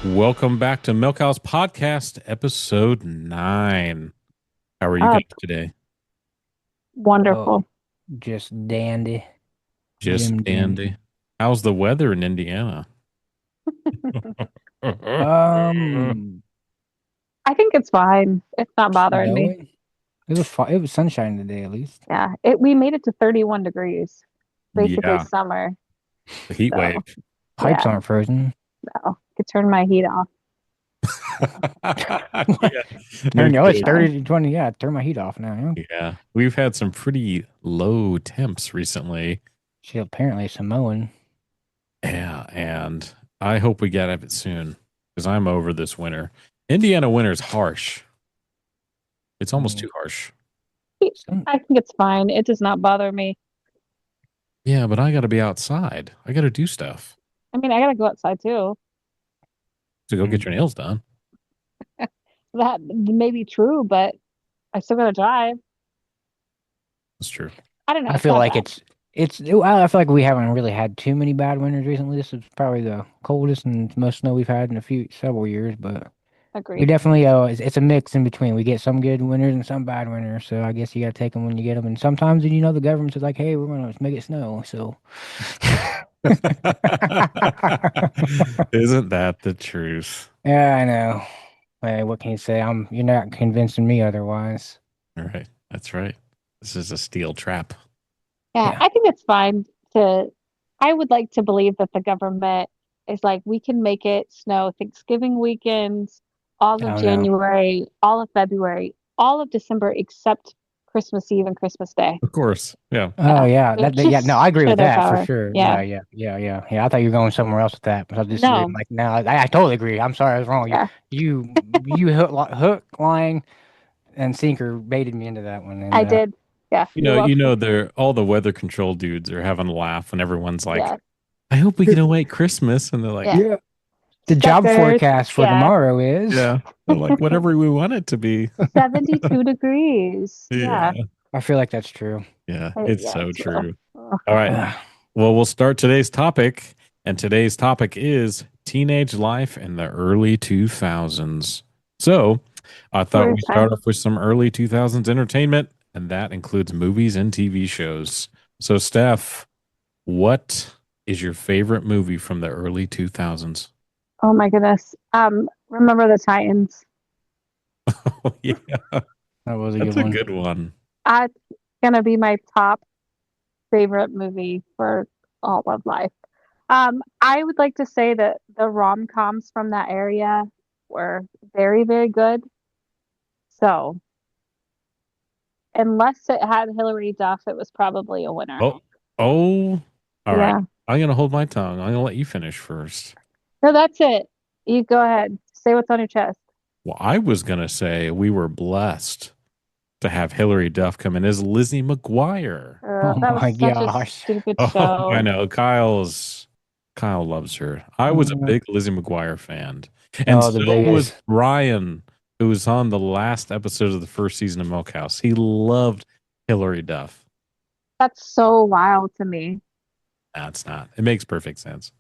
Welcome back to Milkhouse Podcast, episode 9. How are you guys today? Wonderful. Just dandy. Just dandy. How's the weather in Indiana? I think it's fine. It's not bothering me. It was sunshine today, at least. Yeah, we made it to 31 degrees. Basically summer. The heat wave. Pipes aren't frozen. No, I could turn my heat off. It's 30 to 20. Yeah, turn my heat off now. Yeah, we've had some pretty low temps recently. She apparently Samoan. Yeah, and I hope we get at it soon because I'm over this winter. Indiana winter's harsh. It's almost too harsh. I think it's fine. It does not bother me. Yeah, but I got to be outside. I got to do stuff. I mean, I got to go outside too. To go get your nails done. That may be true, but I still got to drive. That's true. I don't know. I feel like I feel like we haven't really had too many bad winters recently. This is probably the coldest and most snow we've had in several years, but agreed. We definitely it's a mix in between. We get some good winters and some bad winters, so I guess you got to take them when you get them. And sometimes, the government is like, "Hey, we're going to make it snow." So, isn't that the truth? Yeah, I know. Hey, what can you say? You're not convincing me otherwise. All right, that's right. This is a steel trap. Yeah, I think it's fine I would like to believe that the government is like, we can make it snow Thanksgiving weekends, all of January, all of February, all of December, except Christmas Eve and Christmas Day. Of course. Yeah. Oh, yeah. No, I agree with that for sure. Yeah. I thought you were going somewhere else with that. But I just I totally agree. I'm sorry, I was wrong. Yeah. You hook, line, and sinker baited me into that one. And, I did. Yeah. They're all the weather control dudes are having a laugh when everyone's like, I hope we get away Christmas. And they're like, yeah. The job forecast for tomorrow is like whatever we want it to be. 72 degrees. Yeah. I feel like that's true. Yeah, it's so true. All right. Well, we'll start today's topic. And today's topic is teenage life in the early 2000s. So I thought we'd start off with some early 2000s entertainment. And that includes movies and TV shows. So, Steph, what is your favorite movie from the early 2000s? Oh, my goodness. Remember the Titans. Oh, yeah. That was That's a good one. It's going to be my top favorite movie for all of life. I would like to say that the rom-coms from that area were very, very good. So, unless it had Hilary Duff, it was probably a winner. All right. I'm going to hold my tongue. I'm going to let you finish first. No, that's it. You go ahead. Say what's on your chest. Well, I was going to say we were blessed to have Hilary Duff come in as Lizzie McGuire. That was such a stupid show. I know. Kyle loves her. I was a big Lizzie McGuire fan. And so was Brian, who was on the last episode of the first season of Milkhouse. He loved Hilary Duff. That's so wild to me. That's not. It makes perfect sense.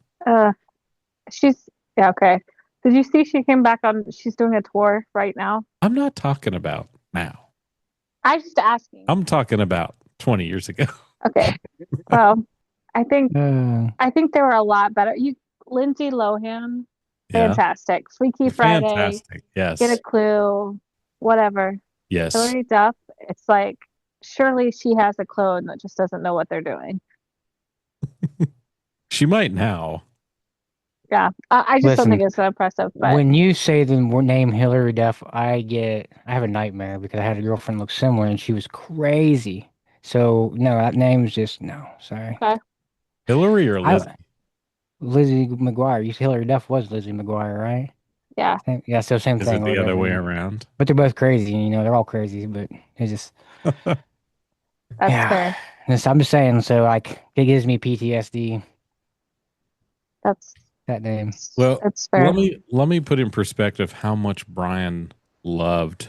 Okay. Did you see she came back she's doing a tour right now? I'm not talking about now. I was just asking. I'm talking about 20 years ago. Okay. Well, I think they were a lot better. Lindsay Lohan, fantastic. Freaky Friday. Fantastic. Yes. Get a Clue. Whatever. Yes. Hilary Duff, it's like, surely she has a clone that just doesn't know what they're doing. She might now. Yeah, I just don't think it's so impressive. But when you say the name Hilary Duff, I have a nightmare because I had a girlfriend look similar and she was crazy. So no, that name's just no. Sorry. Okay. Hillary or Lizzie? Lizzie McGuire. Hilary Duff was Lizzie McGuire, right? Yeah. Yeah. So same thing. Is it the other way around? But they're both crazy. They're all crazy, but it's just. That's fair. I'm just saying. So it gives me PTSD. That's. That name. Well, that's fair. Let me put in perspective how much Brian loved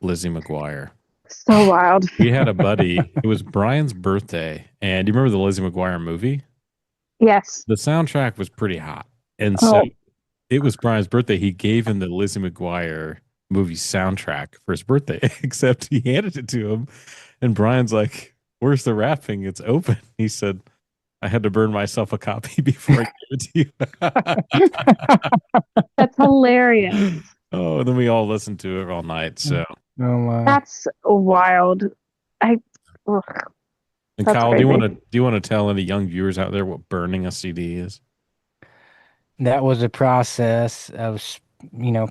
Lizzie McGuire. So wild. We had a buddy. It was Brian's birthday, and do you remember the Lizzie McGuire movie? Yes. The soundtrack was pretty hot, and so Oh, it was Brian's birthday. He gave him the Lizzie McGuire movie soundtrack for his birthday, except he handed it to him, and Brian's like, "Where's the wrapping? It's open." He said, "I had to burn myself a copy before I gave it to you." that's hilarious. Oh, and then we all listened to it all night. So, Oh my. That's wild. I. Ugh, and that's Kyle, crazy. do you want to tell any young viewers out there what burning a CD is? That was a process of,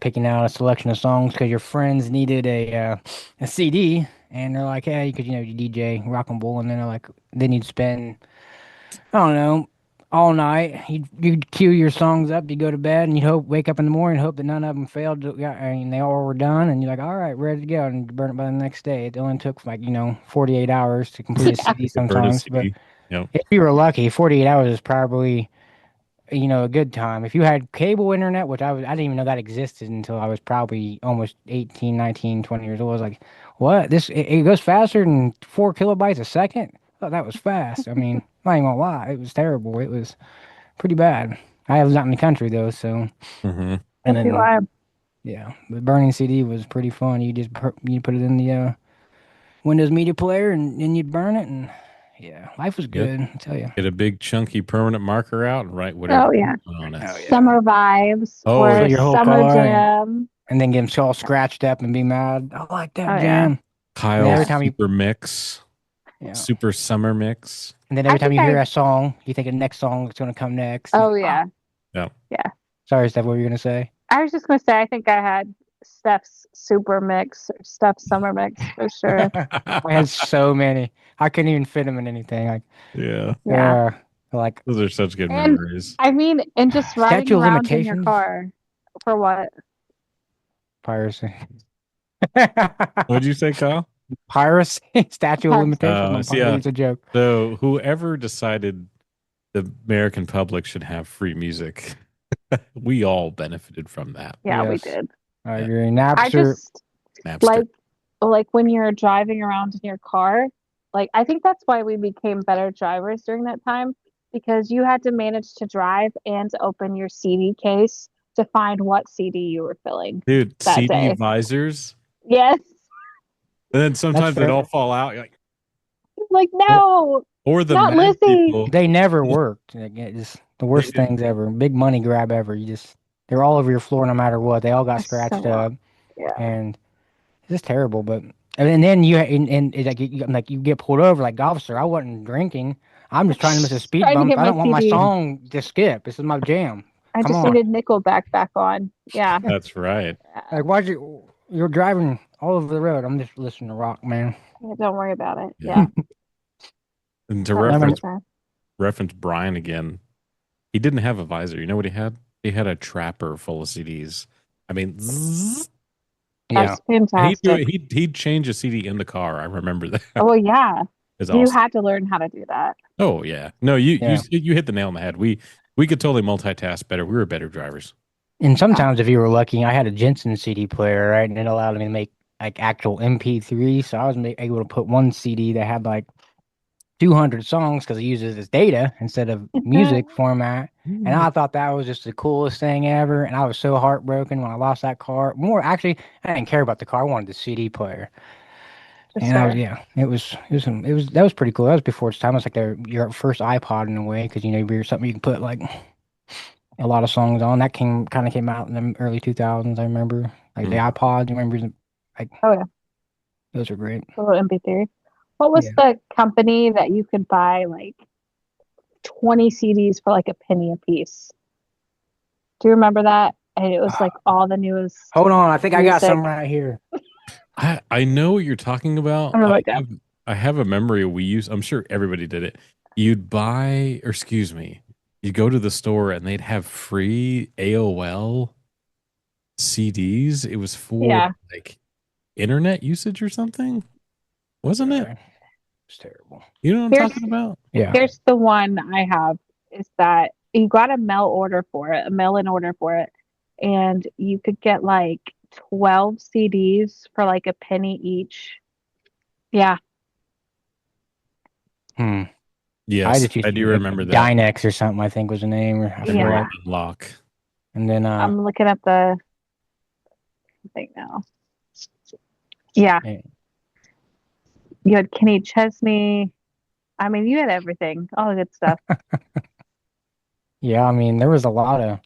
picking out a selection of songs because your friends needed a CD, and they're like, hey, because you DJ rock and roll, and then they're like, then you'd spend, I don't know, all night. You'd queue your songs up, you go to bed, and you wake up in the morning, hope that none of them failed. And they all were done, and you're like, all right, ready to go, and you burn it by the next day. It only took like 48 hours to complete a Yeah. CD To burn a sometimes, but CD. Yep. if you were lucky, 48 hours is probably a good time. If you had cable internet, which I didn't even know that existed until I was probably almost 18, 19, 20 years old. I was like, what? It goes faster than 4 kilobytes a second? I thought that was fast. I mean, I'm not even gonna lie. It was terrible. It was pretty bad. I was out in the country though, so Mm-hmm. and That'd be then wild. yeah, the burning CD was pretty fun. You put it in the Windows Media Player and you'd burn it, and yeah, life was Yep. good. I tell you. Get a big chunky permanent marker out and write whatever Oh you yeah. want on it. Oh yeah. Summer vibes Oh, or Fill your whole summer car jam. and then get them all scratched up and be mad. I like that Oh, yeah. jam. Kyle's every time you- super mix, Yeah. super summer mix. And then every I time you think hear a song, you think the next song is going to come next. Oh yeah. Sorry, Steph, what were you going to say? I was just gonna say I think I had Steph's super mix or Steph's summer mix for sure. I had so many. I couldn't even fit them in anything. Like, Yeah, Yeah. like those are such good And- memories. I mean, and just riding Statute of around in your Limitations? car for what? piracy. What'd you say, Kyle? Piracy? Statute of Limitations? No, See, yeah. it's a joke. So whoever decided the American public should have free music, we all benefited from that. Yeah, we Yes. did. I Yeah. agree. I Napster. just Napster. like when you're driving around in your car, like I think that's why we became better drivers during that time because you had to manage to drive and to open your CD case to find what CD you were filling. Dude, that CD day. visors. Yes. And then sometimes they'd fair. all fall out. You're Like no. or the Not mad Lizzie. people. They never worked. Like, it's the worst didn't. things ever. Big money grab ever. They're all over your floor no matter what. They all got That's scratched so up, Yeah. and it's just terrible. But and then it's like you get pulled over. Like, officer, I wasn't drinking. I'm just trying to miss a speed Trying to bump. get I my don't want my CD. song to skip. This is my jam. I Come just on. needed Nickelback back on. Yeah. That's right. Like, you're driving all over the road? I'm just listening to rock, man. Yeah, don't worry about it. Yeah. Yeah. And to That was reference bad. Brian again, he didn't have a visor. You know what he had? He had a trapper full of CDs. I mean, zzz. Yeah. That's And fantastic. he'd change a CD in the car. I remember that. Oh yeah. It's You awesome. had to learn how to do that. Oh yeah. No, you Yeah. you hit the nail on the head. We could totally multitask better. We were better drivers. And sometimes, if you were lucky, I had a Jensen CD player, right? And it allowed me to make like actual MP3. So I was able to put one CD that had like 200 songs because it uses its data instead of music format. And I thought that was just the coolest thing ever. And I was so heartbroken when I lost that car. Actually, I didn't care about the car. I wanted the CD player. For And sure. that was pretty cool. That was before its time. It was like your first iPod in a way because you're something you can put like a lot of songs on. That came out in the early 2000s. I remember like the iPods. You remember like Oh yeah. those are great. A little MP3. What was the company that you could buy like 20 CDs for like a penny a piece? Do you remember that? And it was like all the newest. Hold on, I think I got music. some right here. I know what you're talking about. Oh my God. I have a memory we used. I'm sure everybody did it. You'd buy, or excuse me, you'd go to the store and they'd have free AOL CDs. It was for like internet usage or something, wasn't it? It's terrible. You know what I'm talking about? Yeah. Here's the one I have is that you got a mail in order for it, and you could get like 12 CDs for like a penny each. Yeah. I Yes, just used I to do use remember that. Dynex or something, I think was the name. Or I Yeah. forget. Unlock. And then I'm looking at the thing now. Yeah. You had Kenny Chesney. I mean, you had everything, all the good stuff. yeah, I mean, there was a lot of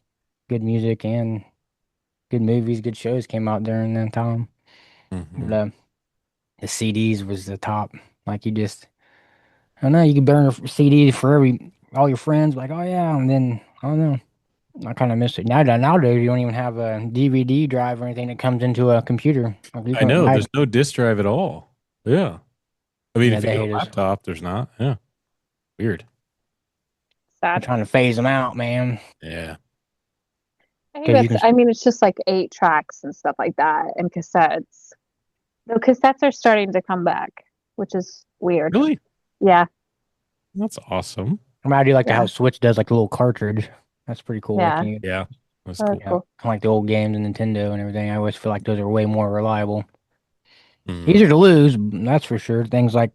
good music and good movies, good shows came out during that time. Mhm. The CDs was the top. Like you just, I don't know, you could burn a CD for all your friends, like, oh yeah, and then I don't know. I kind of miss it. Nowadays, you don't even have a DVD drive or anything that comes into a computer. Like, I know there's no disk drive at all. Yeah. I mean, yeah, if you they have hate a us. laptop, there's not. Yeah. Weird. They're Sad. trying to phase them out, man. Yeah. I think Because you that's, can. I mean, it's just like 8 tracks and stuff like that and cassettes. Though cassettes are starting to come back, which is weird. Really? Yeah. That's awesome. I do like the Yeah. how Switch does like a little cartridge. That's pretty cool. Yeah. Like, Yeah. That's That's cool. yeah, cool. kind of like the old games and Nintendo and everything. I always feel like those are way more reliable. Mhm. Easier to lose, that's for sure. Things like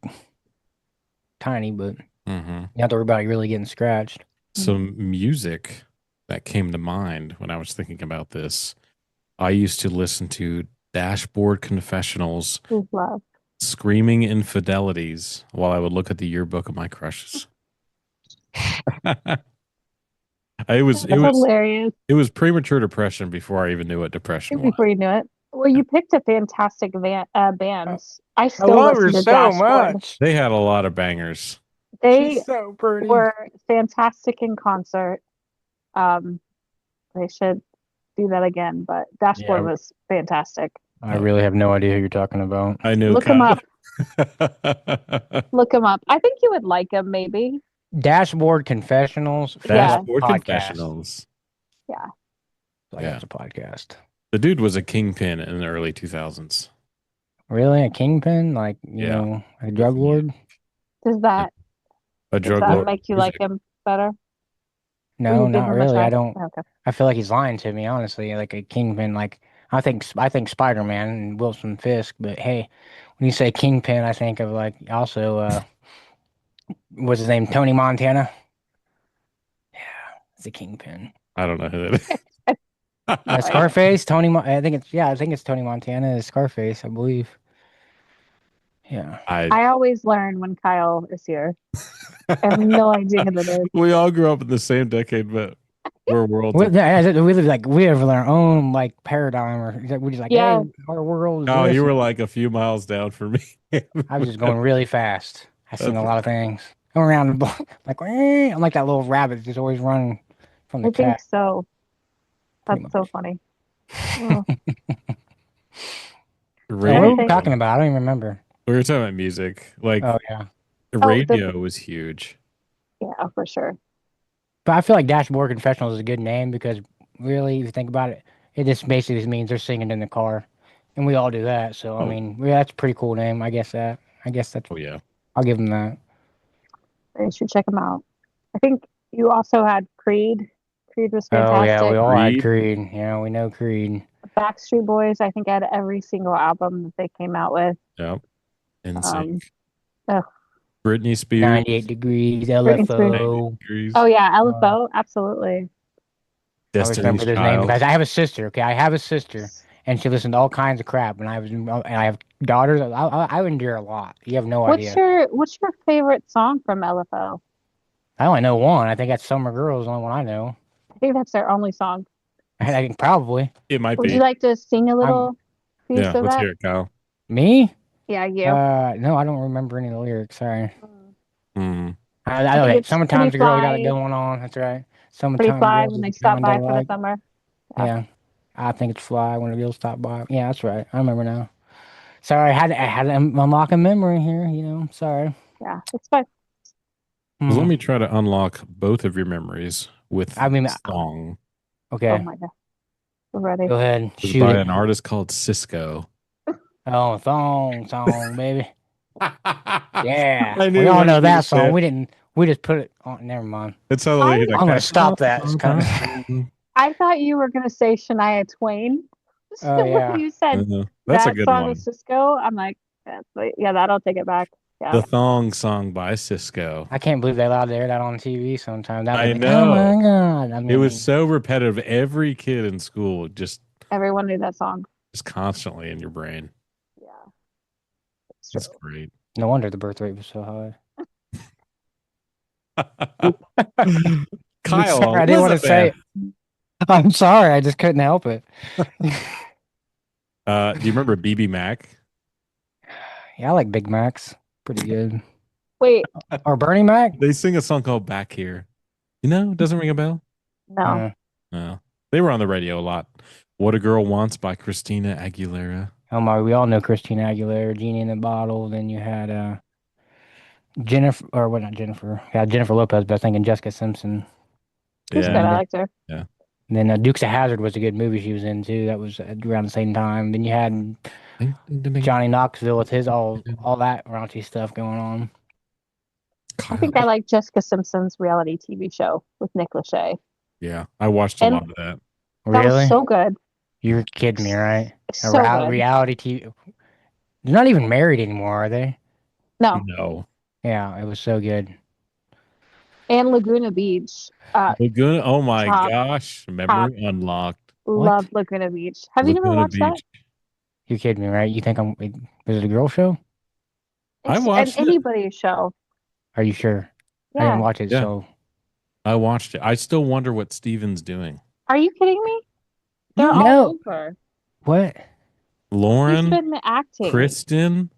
tiny, but Mhm. you have to worry about really getting scratched. Some music that came to mind when I was thinking about this. I used to listen to Dashboard Confessionals, Who's love? Screaming Infidelities, while I would look at the yearbook of my crushes. it was That's hilarious. it was premature depression before I even knew what depression was. Before you knew it. Well, you picked a fantastic band. I I still love her listen to so Dashboard. much. They had a lot of bangers. They She's so pretty. were fantastic in concert. They should do that again, but Dashboard Yeah, was fantastic. I really have no idea who you're talking about. I knew. Look them up. Kyle. Look them up. I think you would like them, maybe. Dashboard Confessionals. Yeah. Dashboard Podcast. Confessionals. Yeah. Like Yeah. it's a podcast. The dude was a kingpin in the early 2000s. Really, a kingpin, like you Yeah. know, a drug lord. Does that A does drug that lord. make you like him better? Or No, you give not him a really. try? I don't. Okay. I feel like he's lying to me, honestly. Like a kingpin. Like I think Spider-Man and Wilson Fisk. But hey, when you say kingpin, I think of like also what's his name? Tony Montana. Yeah, it's a kingpin. I don't know who that is. Right. Scarface. I think it's Tony Montana. Is Scarface, I believe. Yeah. I always learn when Kyle is here. I have no idea who that is. We all grew up in the same decade, but we're worlds. We live our own like paradigm, or we're just like, Yeah. hey, our world. Is Oh, this. you were like a few miles down from me. I was just going really fast. I've seen a lot of things. Going around the block, like I'm like that little rabbit just always running from the I think cat. so. Pretty That's so much. funny. Oh. So what were we think- talking about? I don't even remember. We were talking about music. Like Oh yeah, the radio was huge. Yeah, for sure. but I feel like Dashboard Confessionals is a good name because really, if you think about it, it just basically means they're singing in the car, and we all do that. So I mean, yeah, that's a pretty cool name. I guess that's. Oh yeah. I'll give them that. You should check them out. I think you also had Creed. Creed was fantastic. Oh yeah, we all had Creed. Creed. Yeah, we know Creed. Backstreet Boys, I think, had every single album that they came out with. Yep. NSYNC. ugh. Britney Spears. 98 degrees, Britney Spears. LFO. Degrees. Oh yeah, LFO, absolutely. I always remember Destiny's those names Child. because I have a sister. Okay, I have a sister, and she listened to all kinds of crap. And I have daughters. I endure a lot. You have no idea. What's your favorite song from LFO? I only know one. I think that's Summer Girls, the only one I know. I think that's their only song. I think probably It might Would be. you like to sing a little piece Yeah, of let's that? hear it, Kyle. me. Yeah, you. No, I don't remember any of the lyrics. Sorry. Mm. I know think it. it's Summertime's Pretty the girl got it Fly. going on. That's right. Pretty Summertime Fly girls when is they the stop kind by I for the like. summer. Yeah, I think it's Fly when the girls stop by. Yeah, that's right. I remember now. Sorry, I had to unlock a memory here. You know, sorry. Yeah, it's fine. Well, let me try to unlock both of your memories with I mean, a song. Okay. Oh my god. We're ready. Go ahead. It was Shoot by it. an artist called Cisco. Oh, song, baby. Yeah. I knew We all what know you were that gonna song. say. We just put it on. Never mind. That's how they I'm going to stop that. It's kind of, I thought you were gonna say Shania Twain. Oh, yeah. When you said That's a that good song one. with Cisco, I'm like, Yeah, that'll take it back. Yeah. The thong song by Cisco. I can't believe they allowed to air that on TV sometimes. That I was like, oh know. my God. I It was mean, so repetitive. Every kid in school just Everyone knew that song. constantly in your brain. Yeah, it's It's true. great. no wonder the birth rate was so high. Kyle, Sorry, I didn't want to say Elizabeth. it. I'm sorry. I just couldn't help it. Do you remember BB Mac? Yeah, I like Big Macs. Pretty good. Wait, Or Bernie Mac? They sing a song called Back Here. You know, doesn't ring a bell? no. No. They were on the radio a lot. What a Girl Wants by Christina Aguilera. Oh my, we all know Christina Aguilera, Genie in the Bottle. Then you had Jennifer, or what, not Jennifer. Yeah, Jennifer Lopez, but I was thinking Jessica Simpson. She's good. I liked her. Yeah. And then Dukes of Hazzard was a good movie she was in too. That was around the same time. Then you had Johnny Knoxville with his all that raunchy stuff going on. I think I like Jessica Simpson's reality TV show with Nick Lachey. Yeah, I watched a lot of that. That Really? was so good. You're kidding me, right? So good. Reality TV. They're not even married anymore, are they? No. No. Yeah, it was so good. And Laguna Beach. Laguna. Oh my top, gosh. Memory unlocked. Love Laguna Beach. Have you never watched that? You're kidding me, right? You think was it a girl show? I watched anybody's show. Are you sure? Yeah. I didn't watch it, Yeah. so I watched it. I still wonder what Steven's doing. Are you kidding me? They're No. all over. What? Lauren, He's been acting. Kristen.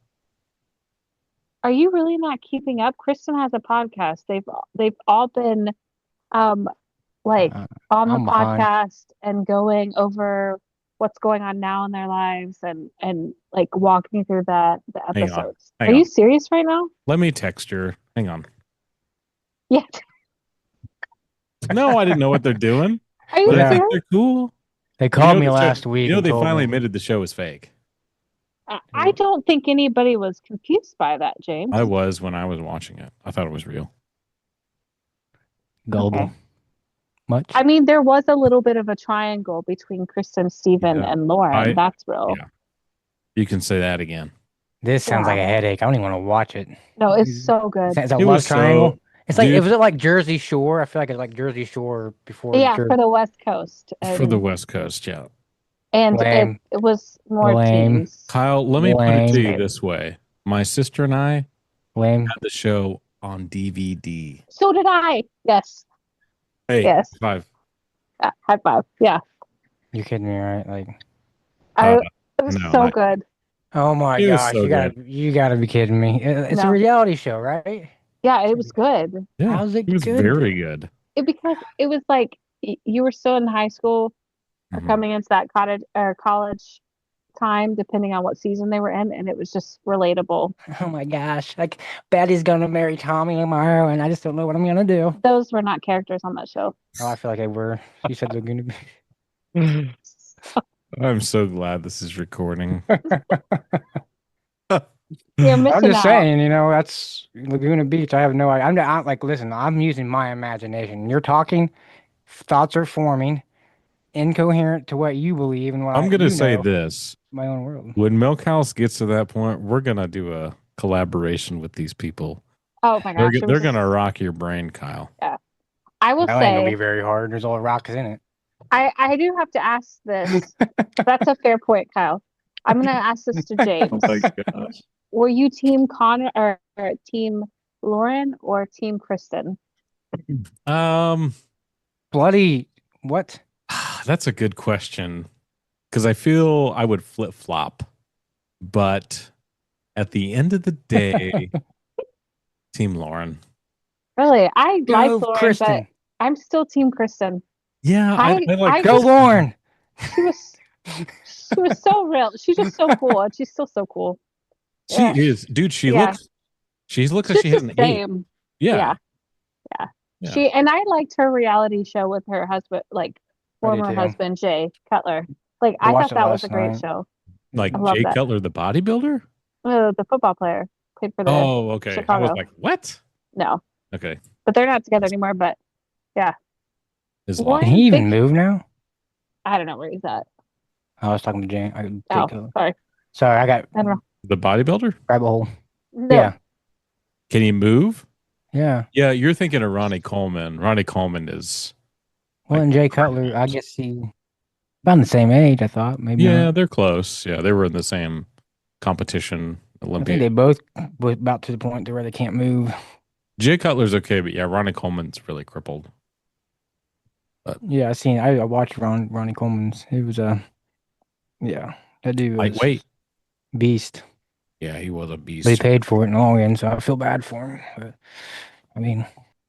Are you really not keeping up? Kristen has a podcast. They've all been like on the I'm behind. podcast and going over what's going on now in their lives and like walking through the episodes. Hang Are on. you serious right now? Let me text her. Hang on. Yeah. No, I didn't know what they're doing. Are you But I serious? think they're cool. They called me last week. You know, and they told finally me. admitted the show is fake. I don't think anybody was confused by that, James. I was when I was watching it. I thought it was real. Gullible. Much? I mean, there was a little bit of a triangle between Kristen, Steven, and Lauren. That's real. Yeah. You can say that again. This sounds like a headache. I don't even want to watch it. No, it's so good. It's a love triangle. It's like, was it like Jersey Shore? I feel like it's like Jersey Shore before. Yeah, for the West Coast. For the West Coast, yeah. And it was more teens. Kyle, let me put it to you this way. My sister and I had the show on DVD. So did I. Yes. Hey, yes. High five. High five. Yeah. You're kidding me, right? Like, it was so good. Oh my gosh, so you gotta be kidding me. It's a reality show, right? Yeah, it was good. Yeah, how's it was good? Very good. Because it was like you were still in high school or coming into that college time, depending on what season they were in, and it was just relatable. Oh my gosh, like Betty's gonna marry Tommy tomorrow, and I just don't know what I'm gonna do. Those were not characters on that show. Oh, I feel like they were. You said they're gonna be. I'm so glad this is recording. You're missing I'm just out. saying, you know, that's Laguna Beach. I have no idea. I'm like, listen, I'm using my imagination. You're talking, thoughts are forming, incoherent to what you believe and what I'm going to say this. My own world. When Milkhouse gets to that point, we're going to do a collaboration with these people. Oh my gosh. They're going to rock your brain, Kyle. Yeah. I will say. That ain't going to be very hard. There's all rocks in it. I do have to ask this. That's a fair point, Kyle. I'm going to ask this to James. Oh my gosh. Were you team Connor or team Lauren or team Kristen? Bloody what? That's a good question. Because I feel I would flip-flop. But at the end of the day, team Lauren. Really? I like Lauren, Kristen. but I'm still team Kristen. Yeah, I like go Lauren. She was so real. She's just so cool, and she's still so cool. She is, dude. She looks like she has an eight. Yeah. She and I liked her reality show with her husband, like former husband Jay Cutler. Like I thought that was a great show. Like Jay Cutler, the bodybuilder, the football player, played for the. Oh, okay. Chicago. I was like, what? No. Okay. But they're not together anymore. But yeah. Did he even move now? I don't know where he's at. I was talking to Jay. Sorry. Sorry, I got The bodybuilder? Grab a hole. No. Yeah. Can he move? Yeah. Yeah, you're thinking of Ronnie Coleman. Ronnie Coleman is Well, and Jay Cutler, I guess he about the same age, I thought. Maybe yeah, not. they're close. Yeah, they were in the same competition, I think Olympiad. they both were about to the point to where they can't move. Jay Cutler's okay, but yeah, Ronnie Coleman's really crippled. But Yeah, I watched Ronnie Coleman's. It was yeah, that dude was lightweight. beast. Yeah, he was a But he beast. paid for it in the long end, so I feel bad for him. But I mean,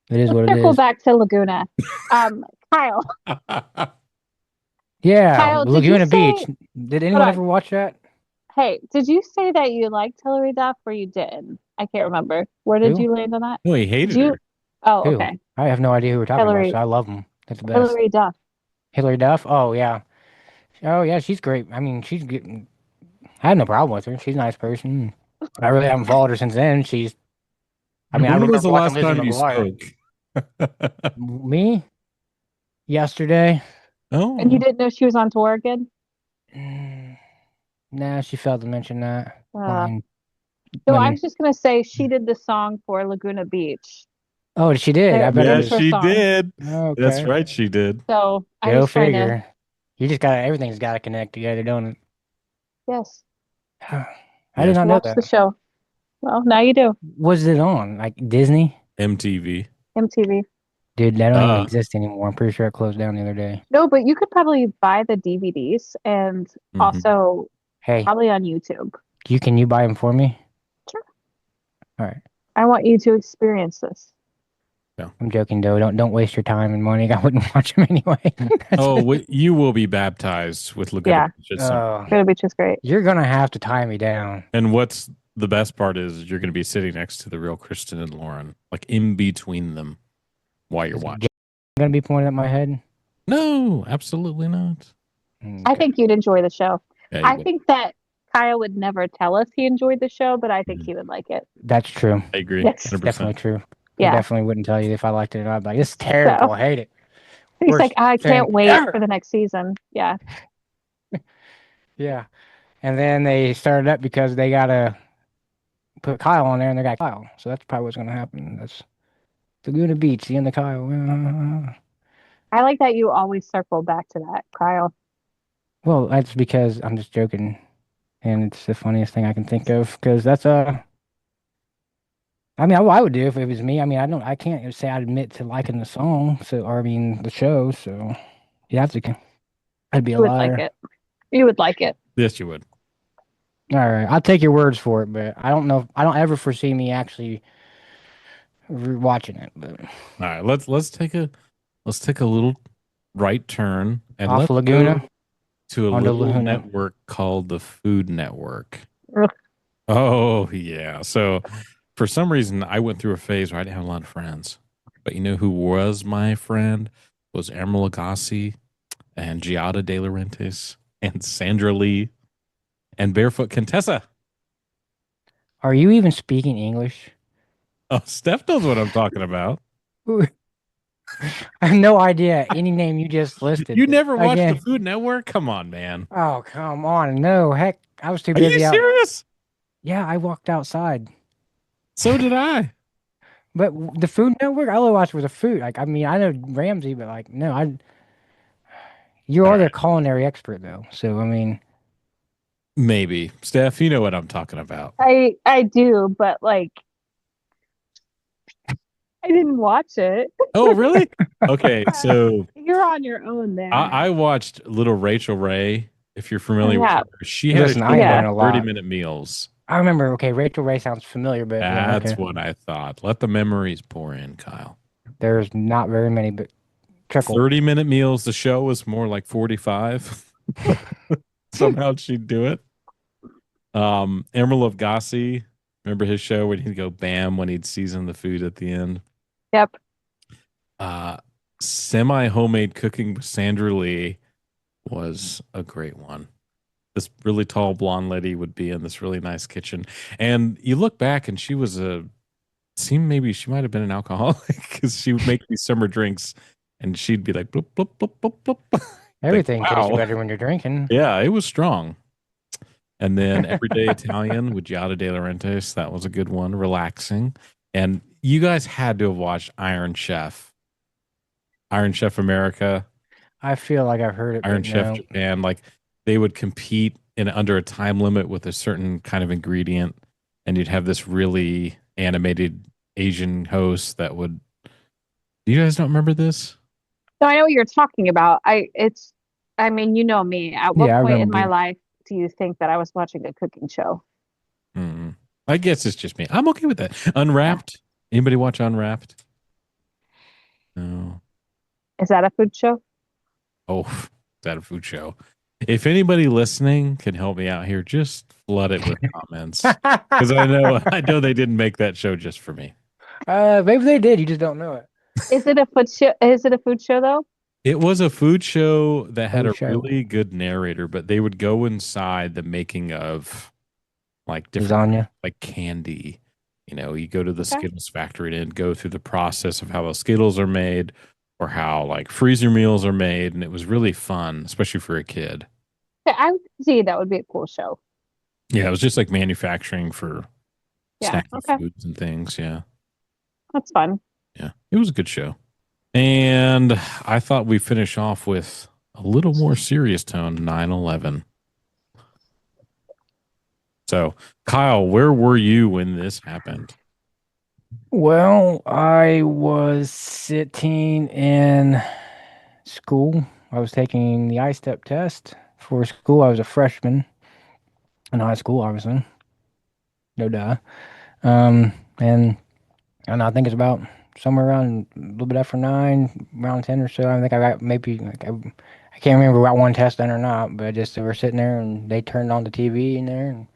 it is Let's what it circle is. back to Laguna. Kyle. Yeah, Kyle, did you Laguna Beach. say? Did Hold anyone on. ever watch that? Hey, did you say that you liked Hillary Duff or you didn't? I can't remember. Where did Who? you land on that? No, he Did hated you? her. Oh, Who? okay. I have no idea who we're talking about, Hillary. so I love them. That's the best. Hillary Duff. Hillary Duff? Oh, yeah. Oh, yeah, she's great. I mean, I had no problem with her. She's a nice person. I really haven't followed her since then. I When remember was the watching last Lizzie time you McGuire. spoke? Me? Yesterday? Oh, And you didn't know she was on tour again? Nah, she failed to mention that. So I I mean, was just gonna say she did the song for Laguna Beach. oh, she did. I bet It yeah, it was was. her she song. did. That's Okay. right, she did. So I Go was trying to. figure. Everything's got to connect together, don't it? Yes. I Yeah, did not know Watch that. the show. Well, now you do. Was it on? Like Disney? MTV. MTV. Dude, that don't even exist anymore. I'm pretty sure it closed down the other day. No, but you could probably buy the DVDs and Mhm. also Hey, probably on YouTube. can you buy them for me? Sure. All right. I want you to experience this. I'm joking, though. Don't waste your time and money. I wouldn't watch them anyway. You will be baptized with Laguna Yeah. Beach at some point. Laguna Beach is great. You're gonna have to tie me down. And what's the best part is you're going to be sitting next to the real Kristen and Lauren, like in between them while you're Is watching. gonna be pointed at my head? No, absolutely not. I think you'd enjoy the show. Yeah, you I would. think that Kyle would never tell us he enjoyed the show, but I think he would like it. That's true. I agree. Yes. 100%. Definitely true. Yeah. I definitely wouldn't tell you if I liked it or not. I'd be like, this is terrible. I hate it. He's Worst like, I thing can't wait ever." for the next season. Yeah. Yeah. And then they started up because they gotta put Kyle on there and they got Kyle. So that's probably what's gonna happen. That's Laguna Beach, the end of Kyle. I like that you always circle back to that, Kyle. Well, that's because I'm just joking. And it's the funniest thing I can think of. Because that's I mean, I would do if it was me. I mean, I can't say I'd admit to liking the song, the show. So you have to. I'd be a You would liar. like it. You would like it. Yes, you would. All right, I'll take your words for it, but I don't know. I don't ever foresee me actually watching it. But All right, let's take a little right turn and off let's Laguna go to a onto little Laguna. network called the Food Network. Ugh. Oh yeah. So for some reason, I went through a phase where I didn't have a lot of friends, but you know who was my friend was Emeril Lagasse and Giada De Laurentiis and Sandra Lee and Barefoot Contessa. Are you even speaking English? Oh, Steph knows what I'm talking about. I have no idea any name you just listed. You never watched Again. the Food Network? Come on, man. Oh, come on. No, heck. I was too Are you busy out. serious? Yeah, I walked outside. So did I. But the Food Network, all I watched was a food. Like, I mean, I know Ramsay, but like, no, you are the culinary expert, though. So, I mean, Maybe. Steph, you know what I'm talking about. I do, but like I didn't watch it. Oh, really? Okay, so You're on your own there. I watched Little Rachel Ray, if you're familiar with Yeah. her. She Listen, had I a ain't show learned a called lot. 30-minute meals. I remember. Okay, Rachel Ray sounds familiar, but yeah, That's okay. what I thought. Let the memories pour in, Kyle. There's not very many, but trickle. 30-minute meals. The show was more like 45. Somehow she'd do it. Emeril Lagasse, remember his show where he'd go bam when he'd season the food at the end? Yep. Semi-homemade cooking with Sandra Lee was a great one. This really tall blonde lady would be in this really nice kitchen. And you look back and she maybe she might have been an alcoholic because she would make these summer drinks and she'd be like, bloop, bloop, bloop, bloop, bloop. Everything Like, tastes wow. better when you're drinking. Yeah, it was strong. And then Everyday Italian with Giada De Laurentiis. That was a good one, relaxing. And you guys had to have watched Iron Chef America, I feel like I've heard it, Iron but Chef no. Japan. Like they would compete in under a time limit with a certain kind of ingredient, and you'd have this really animated Asian host that would. You guys don't remember this? So I know what you're talking about. I mean, you know me. At what Yeah, I point in my remember. life do you think that I was watching a cooking show? Hmm. I guess it's just me. I'm okay with that. Yeah. Unwrapped. Anybody watch Unwrapped? No. Is that a food show? Oh, is that a food show? If anybody listening can help me out here, just flood it with comments because I know they didn't make that show just for me. Maybe they did. You just don't know it. Is it a food show? Is it a food show though? It was a food show that had Oh, a show. really good narrator, but they would go inside the making of like different Lasagna. like candy. You go to the Okay. Skittles factory and go through the process of how those Skittles are made or how like freezer meals are made. And it was really fun, especially for a kid. Yeah, I would see that would be a cool show. Yeah, it was just like manufacturing for Yeah. snacky Okay. foods and things. Yeah. That's fun. Yeah. It was a good show. And I thought we'd finish off with a little more serious tone, 9/11. So, Kyle, where were you when this happened? Well, I was sitting in school. I was taking the I-step test for school. I was a freshman in high school, obviously. No duh. Um, and and I think it's about somewhere around a little bit after 9, around 10 or so. I think I got maybe like I can't remember if I got one test done or not, but just we were sitting there and they turned on the TV in there and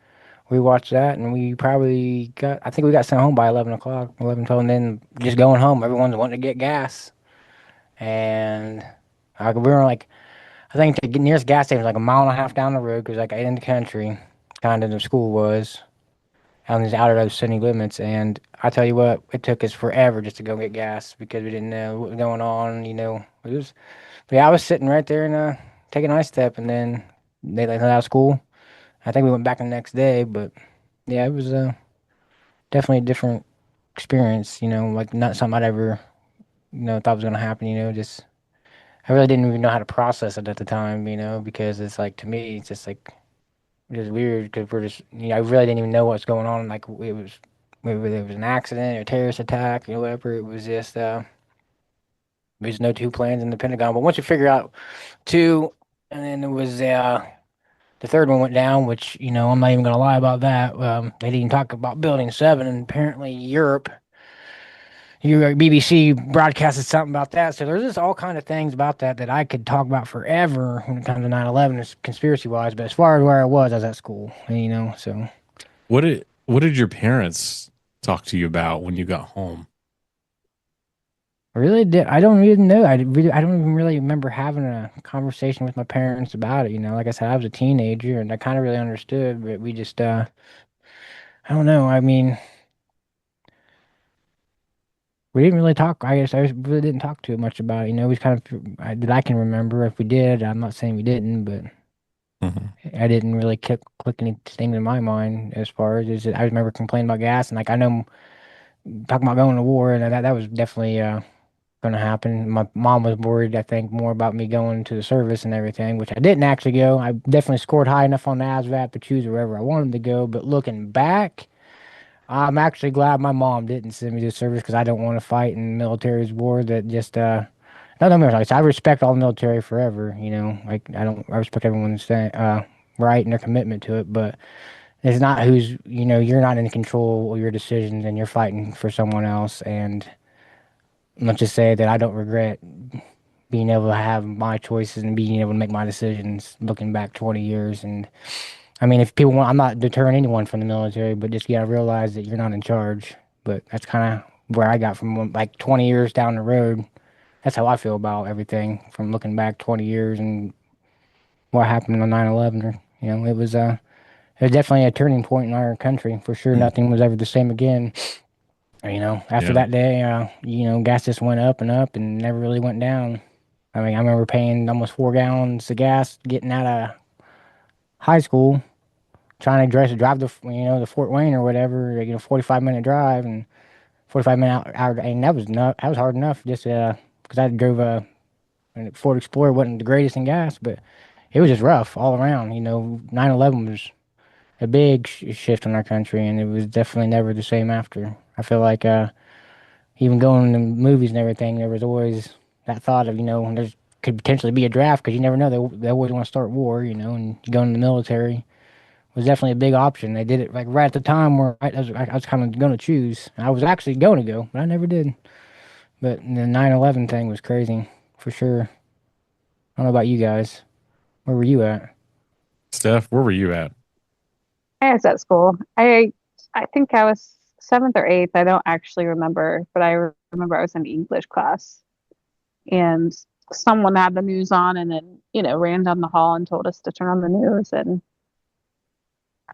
we watched that and we probably got I think we got sent home by 11 o'clock, 11, 12, and then just going home. Everyone's wanting to get gas. And we were like, I think the nearest gas station was like a mile and a half down the road because like in the country, kind of the school was out of those city limits. And I tell you what, it took us forever just to go get gas because we didn't know what was going on. It was. But yeah, I was sitting right there and taking ice step, and then they let us out of school. I think we went back the next day, but yeah, it was definitely a different experience. Like not something I'd ever thought was gonna happen. Just I really didn't even know how to process it at the time. Because it's like to me, it's just like just weird because we're just I really didn't even know what's going on. Like it was whether it was an accident or a terrorist attack or whatever. It was just there's no two plans in the Pentagon. But once you figure out two, and then it was the third one went down, which I'm not even gonna lie about that. They didn't talk about Building 7, and apparently Europe. Your BBC broadcasted something about that, so there's just all kind of things about that I could talk about forever when it comes to 9/11, conspiracy wise. But as far as where I was at school, so What did your parents talk to you about when you got home? I really did. I don't even know. I don't even really remember having a conversation with my parents about it. Like I said, I was a teenager and I kind of really understood, but we just I don't know. I mean, we didn't really talk. I guess I really didn't talk too much about it. We kind of that I can remember. If we did, I'm not saying we didn't, but Mhm. I didn't really click anything in my mind as far as I remember complaining about gas and like I know talking about going to war and that was definitely going to happen. My mom was worried, I think, more about me going to the service and everything, which I didn't actually go. I definitely scored high enough on the ASVAB to choose wherever I wanted to go. But looking back, I'm actually glad my mom didn't send me to service because I don't want to fight in the military's war. That just not that much. I respect all the military forever. Like I respect everyone's right and their commitment to it, but. It's not you're not in control of your decisions and you're fighting for someone else. And let's just say that I don't regret being able to have my choices and being able to make my decisions looking back 20 years. And I mean, if people want, I'm not deterring anyone from the military, but just you gotta realize that you're not in charge. But that's kind of where I got from like 20 years down the road. That's how I feel about everything from looking back 20 years and what happened on 9/11. It was definitely a turning point in our country for sure. Mm. Nothing was ever the same again. After Yeah. that day, gas just went up and never really went down. I mean, I remember paying almost 4 gallons of gas getting out of high school, trying to drive the Fort Wayne or whatever, 45-minute drive and 45-minute hour, and that was hard enough just because I drove a Ford Explorer wasn't the greatest in gas, but it was just rough all around. 9/11 was a big shift in our country, and it was definitely never the same after. I feel like even going to movies and everything, there was always that thought of there's could potentially be a draft because you never know they always want to start war, and going in the military was definitely a big option. They did it like right at the time where I was kind of going to choose. I was actually going to go, but I never did. But the 9/11 thing was crazy for sure. I don't know about you guys. Where were you at? Steph, where were you at? I was at school. I think I was seventh or eighth. I don't actually remember, but I remember I was in English class and someone had the news on and then, ran down the hall and told us to turn on the news. And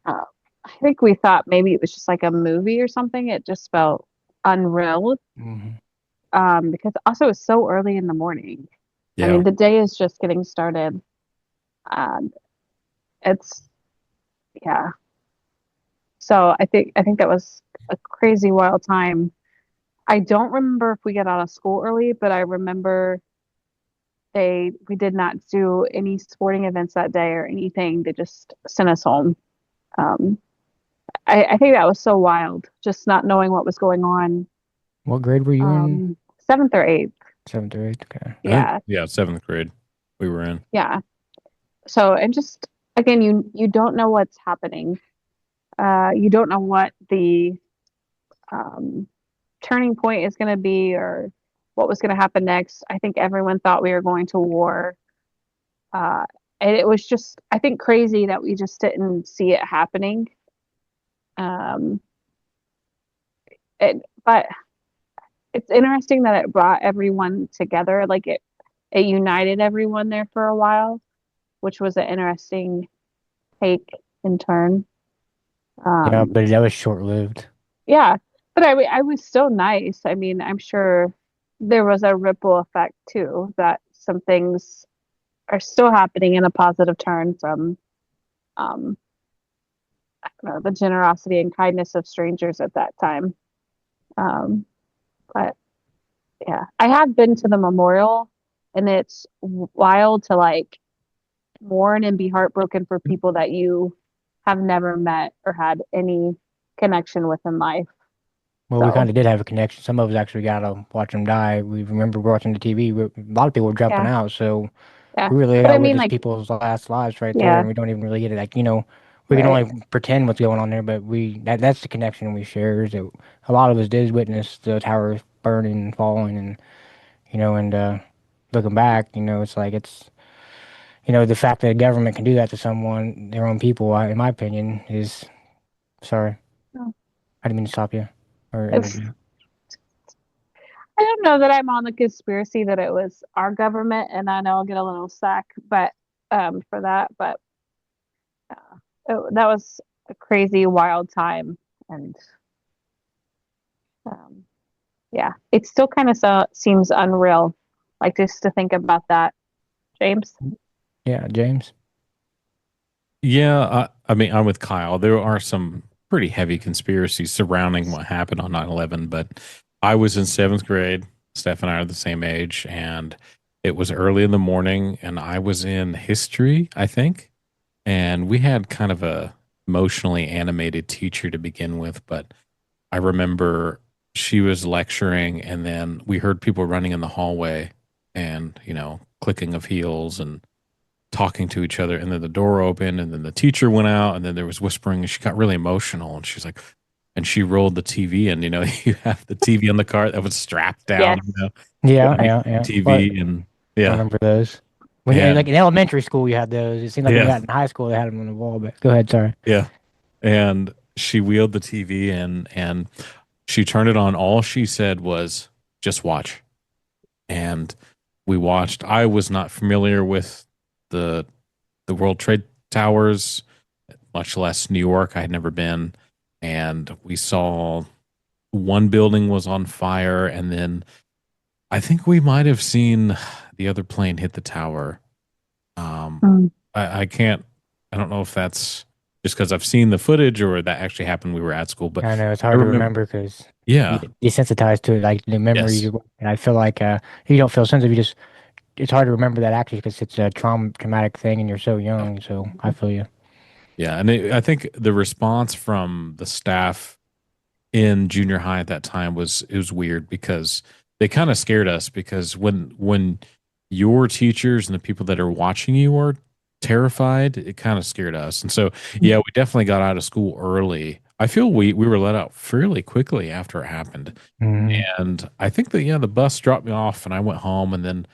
uh, I think we thought maybe it was just like a movie or something. It just felt unreal. Hmm. Because also it's so early in the morning. I Yeah. mean, the day is just getting started. Um, it's yeah. So I think that was a crazy wild time. I don't remember if we got out of school early, but I remember we did not do any sporting events that day or anything. They just sent us home. Um, I think that was so wild, just not knowing what was going on. What grade were you in? Seventh or eighth. Seventh or eighth. Okay. I think, Yeah, yeah, seventh grade we were in. yeah. So and just again, you don't know what's happening. You don't know what the um, turning point is going to be or what was going to happen next. I think everyone thought we were going to war. Uh, and it was just, I think, crazy that we just didn't see it happening. Um, but it's interesting that it brought everyone together. Like it united everyone there for a while, which was an interesting take in turn. Yeah, Um, but that was short lived. yeah, but I was still nice. I mean, I'm sure there was a ripple effect too, that some things are still happening in a positive turn from um, I don't know, the generosity and kindness of strangers at that time. Um, but yeah, I have been to the memorial, and it's wild to like mourn and be heartbroken for people that you have never met or had any connection with in life. Well, we kind So of did have a connection. Some of us actually got to watch them die. We remember watching the TV. A lot of people were jumping yeah, out, so yeah. we really But I mean, witnessed like, people's last lives right there, yeah, and we don't even really get it. Like, we can right. only pretend what's going on there, but that's the connection we share. Is that a lot of us did witness the tower burning and falling, and looking back, it's like the fact that a government can do that to someone, their own people, in my opinion, is sorry. No, I didn't mean to stop you or it's interview. I don't know that I'm on the conspiracy that it was our government, and I know I'll get a little sack, but for that, but that was a crazy, wild time, and um, yeah, it still kind of seems unreal, like just to think about that, James. Yeah, James. Yeah, I mean, I'm with Kyle. There are some pretty heavy conspiracies surrounding what happened on 9/11, but I was in seventh grade. Steph and I are the same age, and it was early in the morning, and I was in history, I think. And we had kind of a emotionally animated teacher to begin with, but I remember she was lecturing, and then we heard people running in the hallway and, clicking of heels and talking to each other, and then the door opened, and then the teacher went out, and then there was whispering, and she got really emotional, and she's like, and she rolled the TV, and you have the TV on the cart that was strapped down, Yes, Yeah, yes. yeah, yeah. But TV, and I yeah, remember those. Like and in elementary school, you had those. It seemed like when you yeah, got in high school, they had them on the wall. But go ahead, sorry. yeah, and she wheeled the TV in, and she turned it on. All she said was, "Just watch," and we watched. I was not familiar with the World Trade Towers, much less New York. I had never been. And we saw one building was on fire. And then I think we might have seen the other plane hit the tower. Um, Mm. I can't, I don't know if that's just because I've seen the footage or that actually happened. We were at school, but I know it's I hard to remember. remember because you Yeah. get desensitized to it, like the memories. Yes. And I feel like you don't feel sensitive. You just it's hard to remember that actually because it's a traumatic thing and you're so Yeah. young. So I feel you. Yeah. And I think the response from the staff in junior high at that time was it was weird because they kind of scared us because when your teachers and the people that are watching you are terrified, it kind of scared us. And so yeah, we definitely got out of school early. I feel we were let out fairly quickly after it happened. Mm-hmm. And I think that yeah, the bus dropped me off and I went home and then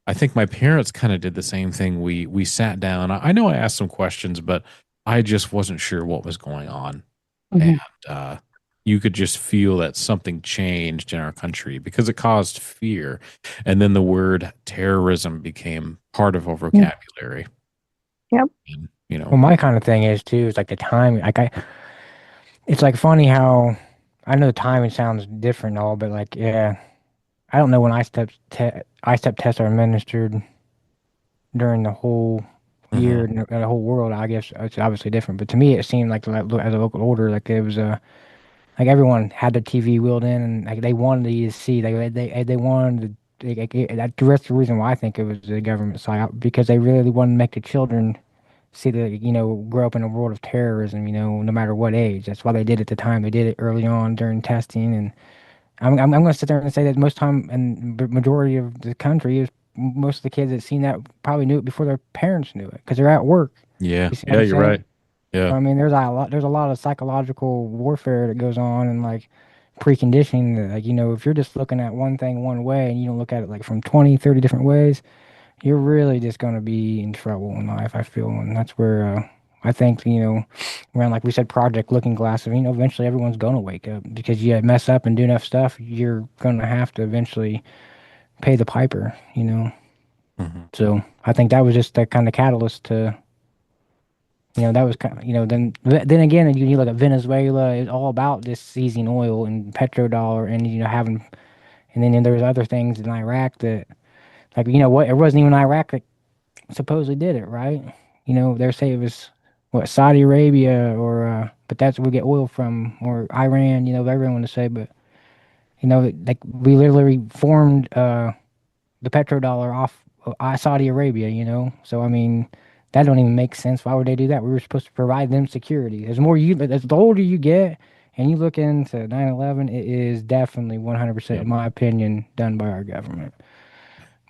I think my parents kind of did the same thing. We sat down. I know I asked some questions, but I just wasn't sure what was going on. And Mhm. uh you could just feel that something changed in our country because it caused fear. And then the word terrorism became part of our Mm. vocabulary. Yep. And, Well, my kind of thing is too. Is like the timing. It's like funny how I know the timing sounds different and all, but like yeah, I don't know when I step tests are administered during the whole year Mhm. and the whole world. I guess it's obviously different, but to me it seemed like as a local order, like it was like everyone had their TV wheeled in and like they wanted you to see they wanted to, that's the rest of the reason why I think it was the government side because they really wanted to make the children see the grow up in a world of terrorism, no matter what age. That's why they did it at the time. They did it early on during testing, and I'm going to sit there and say that most time and majority of the country is most of the kids that seen that probably knew it before their parents knew it because they're at work. Yeah. You see what Yeah, I'm you're saying? right. Yeah. So I mean, there's a lot of psychological warfare that goes on and like preconditioning that, like, if you're just looking at one thing one way and you don't look at it like from 20, 30 different ways, you're really just going to be in trouble in life, I feel. And that's where I think, around like we said, Project Looking Glass, eventually everyone's going to wake up because you mess up and do enough stuff, you're going to have to eventually pay the piper. Mhm. So I think that was just the kind of catalyst to that was kind of, then again, you look at Venezuela, it's all about this seizing oil and petrodollar and, having, and then there's other things in Iraq that, like, what, it wasn't even Iraq that supposedly did it, right? They're saying it was, what, Saudi Arabia or, but that's where we get oil from, or Iran, everyone want to say, but, like, we literally formed, the petrodollar off Saudi Arabia. So I mean, that don't even make sense. Why would they do that? We were supposed to provide them security. As the older you get, and you look into 9/11, it is definitely 100%, Yep. in my opinion, done by our government.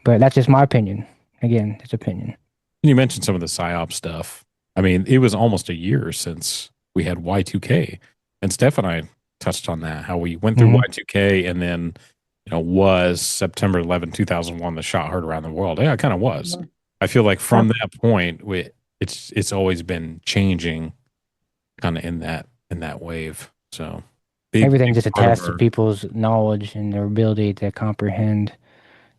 But that's just my opinion. Again, it's opinion. You mentioned some of the psyop stuff. I mean, it was almost a year since we had Y2K. And Steph and I touched on that, how we went through Hmm. Y2K and then, was September 2001 the shot heard around the world. Yeah, it kind of was. Mhm. I feel like Yep. from that point, it's always been changing kind of in that wave. So Everything big just part of attests to our people's knowledge and their ability to comprehend.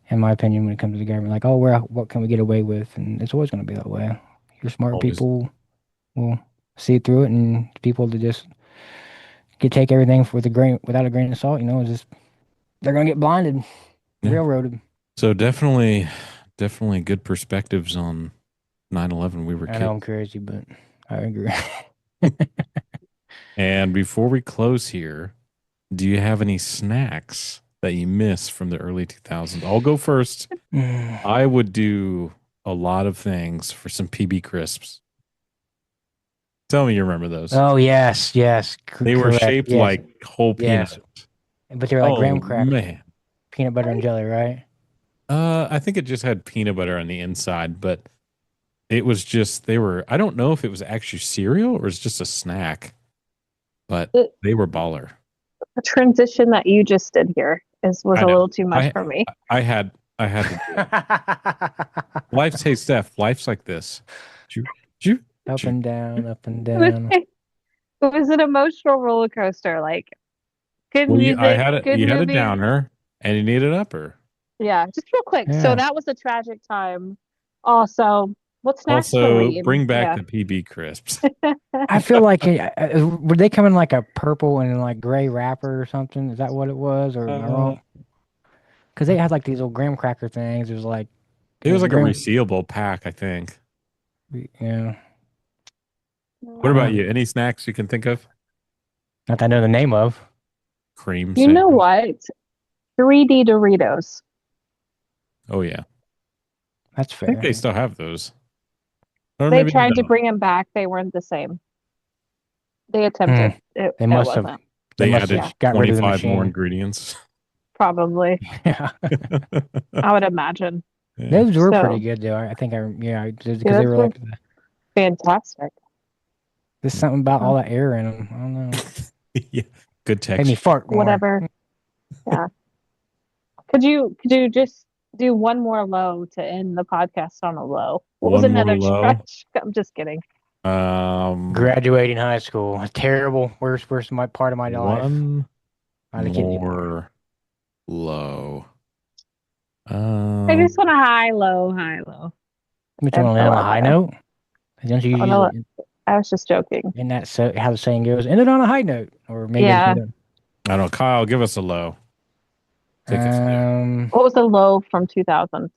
In my opinion, when it comes to the government, like, oh, what can we get away with? And it's always going to be that way. Your smart always. people will see through it, and people that just take everything with a grain without a grain of salt, it's just they're gonna get blinded, Yeah. railroaded. So definitely good perspectives on 9/11. We were I know kids. I'm crazy, but I agree. And before we close here, do you have any snacks that you miss from the early 2000s? I'll go first. I would do a lot of things for some PB crisps. Tell me you remember those. Oh yes, yes, They were correct. shaped Yes, like whole yes, peanut. but they're like graham Oh crackers, man. peanut butter and jelly, right? I think it just had peanut butter on the inside, but it was just they were I don't know if it was actually cereal or it's just a snack, but The, they were baller. the transition that you just did here was I a know. little too much I for me. I had I had to do it. Life's hey Steph, life's like this. Choo, choo, Up choo. and down, up and down. It was an emotional roller coaster. Like good Well, music, good you had a movies. downer and you needed an upper. Yeah, just real quick. So Yeah, that was a tragic time. Also, what snacks were we Also, eating? bring back Yeah. the PB crisps. I feel like would they come in like a purple and like gray wrapper or something? Is that what it was, or am I Uh, wrong? Because they had like these little graham cracker things. It was like it was like a graham. resealable pack, I think. Yeah. What about you? Any snacks you can think of? Not that I know the name of. Cream You know sandwich. what? 3D Doritos. Oh yeah, That's I think fair. they still have those. Or They maybe they tried to don't. bring them back. They weren't the same. They Hmm. attempted. It They it must have. wasn't. They They must added Yeah, have got rid of the 25 more machine. ingredients. probably. Yeah, I would imagine. Yeah. those were pretty So, good though. I think yeah, because they those were were like fantastic. there's something about Oh, all that air in them. I don't know. Yeah. Good Made me texture. fart more. whatever. Yeah. Could you just do one more low to end the podcast on a low? What was One more another low. trash? I'm just kidding. Graduating high school, terrible, worst my part of my life. One I kid you not. more low. I just Um, want a high, low, high, low, Which and one on a below high there. note? Don't you On a, usually I was just joking. in that so how the saying goes, end it on a high note, or maybe I just Yeah. made it. I don't know. Kyle, give us a low. Take us there. What was a low from 2000s?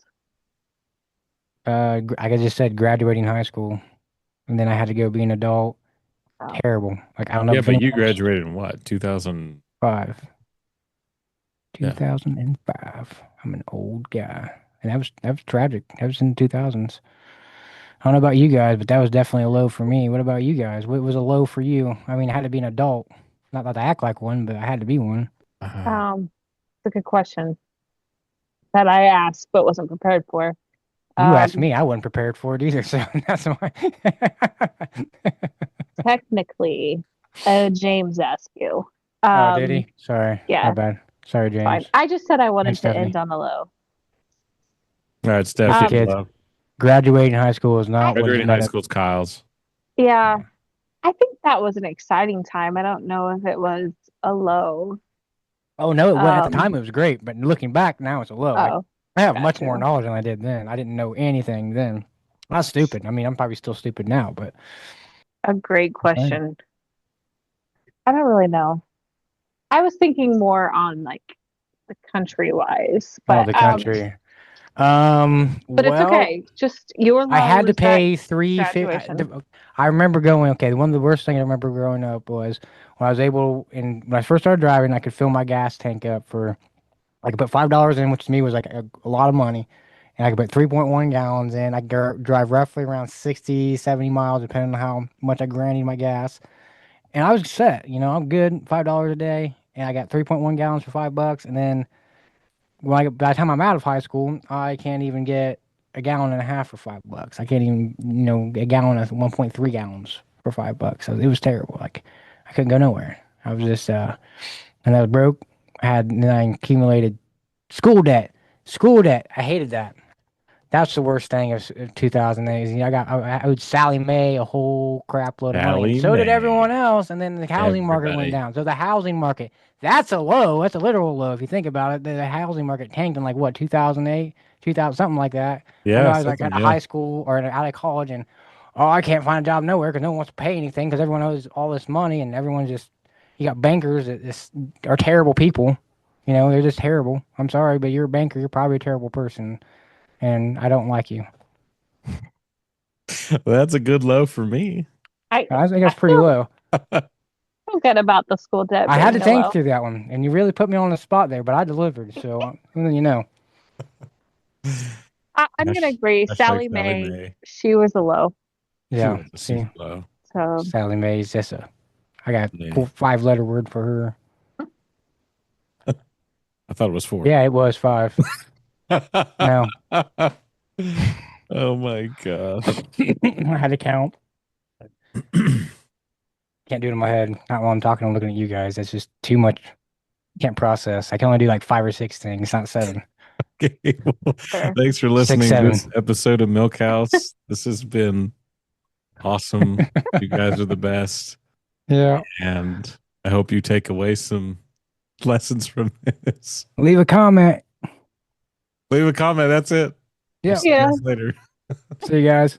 I just said graduating high school, and then I had to go be an adult. Oh, Terrible. Like I don't know Yeah, if but anyone you else. graduated in what? 2000. 5, Yeah. 2005. I'm an old guy, and that was tragic. That was in the 2000s. I don't know about you guys, but that was definitely a low for me. What about you guys? What was a low for you? I mean, I had to be an adult. Not that I act like one, but I had to be one. it's a good question that I asked but wasn't prepared for. You asked Um, me, I wasn't prepared for it either, so that's why. technically, James asked you. Oh, did he? Sorry, my Yeah, bad. Sorry, fine. James I just said I and wanted to end Stephanie. on a low. All right, Steph, Listen, give a Um, kids, low. graduating high school is I, not what it's Graduating high made up. school's Kyle's. yeah, Yeah. I think that was an exciting time. I don't know if it was a low. Oh no, at the Um, time it was great, but looking back now it's a low. oh, I have got much more you. knowledge than I did then. I didn't know anything then. I was stupid. I mean, I'm probably still stupid now, but A great I'm saying. question. I don't really know. I was thinking more on like the country wise, Oh, but the country. it's Well, okay. Just your I low had to is that pay three. graduation. I remember going. Okay, one of the worst things I remember growing up was when I was able, and when I first started driving, I could fill my gas tank up for. I could put $5 in, which to me was like a lot of money, and I could put 3.1 gallons in. I could drive roughly around 60, 70 miles, depending on how much I granted my gas, and I was set. I'm good. $5 a day, and I got 3.1 gallons for $5, and then by the time I'm out of high school, I can't even get a gallon and a half for $5. I can't even, a gallon of 1.3 gallons for $5. So it was terrible. Like I couldn't go nowhere. I was just, and I was broke. Then I accumulated school debt. School debt. I hated that. That's the worst thing of 2008. I owed Sally Mae a whole crap load of money, and Allie so did everyone Mae. else. And then the housing market went Everybody. down. So the housing market, that's a low. That's a literal low if you think about it. The housing market tanked in like what 2008, 2000, something like that. I know Yeah, I was like something. out of Yeah. high school or out of college, and I can't find a job nowhere because no one wants to pay anything because everyone owes all this money, and everyone's just you got bankers that just are terrible people. They're just terrible. I'm sorry, but you're a banker. You're probably a terrible person, and I don't like you. Well, that's a good low for me. I I think I that's pretty feel low. good about the school debt I had to being a think low. through that one, and you really put me on the spot there, but I delivered. So, you know. I'm gonna agree. Hashtag Sally Sally Mae, Mae. she was a low. She Yeah. was a See, super low. So Sally Mae's I got Yeah. 5-letter word for her. I thought it was 4. Yeah, it was 5. No. Oh my gosh. I had to count. Can't do it in my head. Not while I'm talking. I'm looking at you guys. That's just too much. Can't process. I can only do like 5 or 6 things, not 7. Okay. Well, fair. thanks for 6, listening to 7. this episode of Milkhouse. This has been awesome. You guys are the best. Yeah. And I hope you take away some lessons from this. Leave a comment. Leave a comment. That's it. We'll Yeah. see you Yeah. guys later. See you guys.